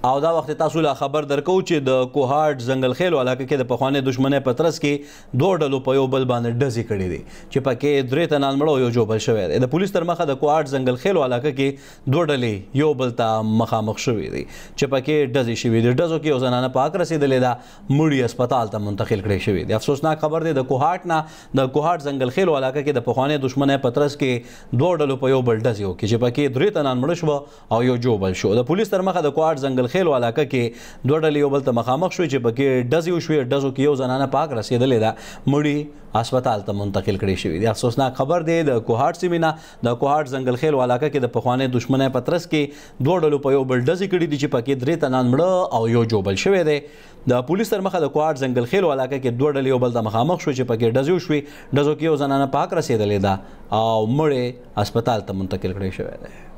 او دا وخت تاسو لا خبر درکو چې د کوهاټ ځنګل خیلو علاقه کې د پخواني دښمنۍ په ترڅ کې دوه ډلو په یو بل باندې ډزې کړې دي چې پکې 3 تنان مړه او یو جوبل شوی دی. د پولیس تر مخه د کوهاټ ځنګل خیلو علاقه کې دوه ډلې یو بل ته مخامخ شوي دي چې پکې ډزې شوي دي. ډزو کې یو زنانه په حق رسېدلې ده، مړي هسپتال ته منتقل کړی شوي دي. افسوسناک خبر دی د کوهاټ نه د کوهاټ ځنګل خیلو علاقه کې د پخواني دښمنۍ په ترڅ کې دوه ډلو په یو بل ډزې وکړې چې پکې 3 تنان مړه شوه او یو جوبل شو. د پولیس تر مخه د کوهاټ ځنګل خیلو علاقه کې دوه ډلې یو بل ته مخامخ شوې چې پکې ډزې وشوې. ډزو کې یو زنانه په حق رسېدلې ده، مړي هسپتال ته منتقل کړی شوي دي. افسوسناک خبر دی د کوهاټ سیمې نه د کوهاټ ځنګل خیلو علاقه کې د پخواني دښمنۍ په ترڅ کې دوه ډلو په یو بل ډزې کړي دي چې پکې 3 تنان مړه او یو جوبل شوی دی. د پولیس تر مخه د کوهاټ ځنګل خیلو علاقه کې دوه ډلې یو بل ته مخامخ شوې چې پکې ډزې وشوې. ډزو کې یو زنانه په حق رسېدلې ده او مړی هسپتال ته منتقل کړی شوی دی.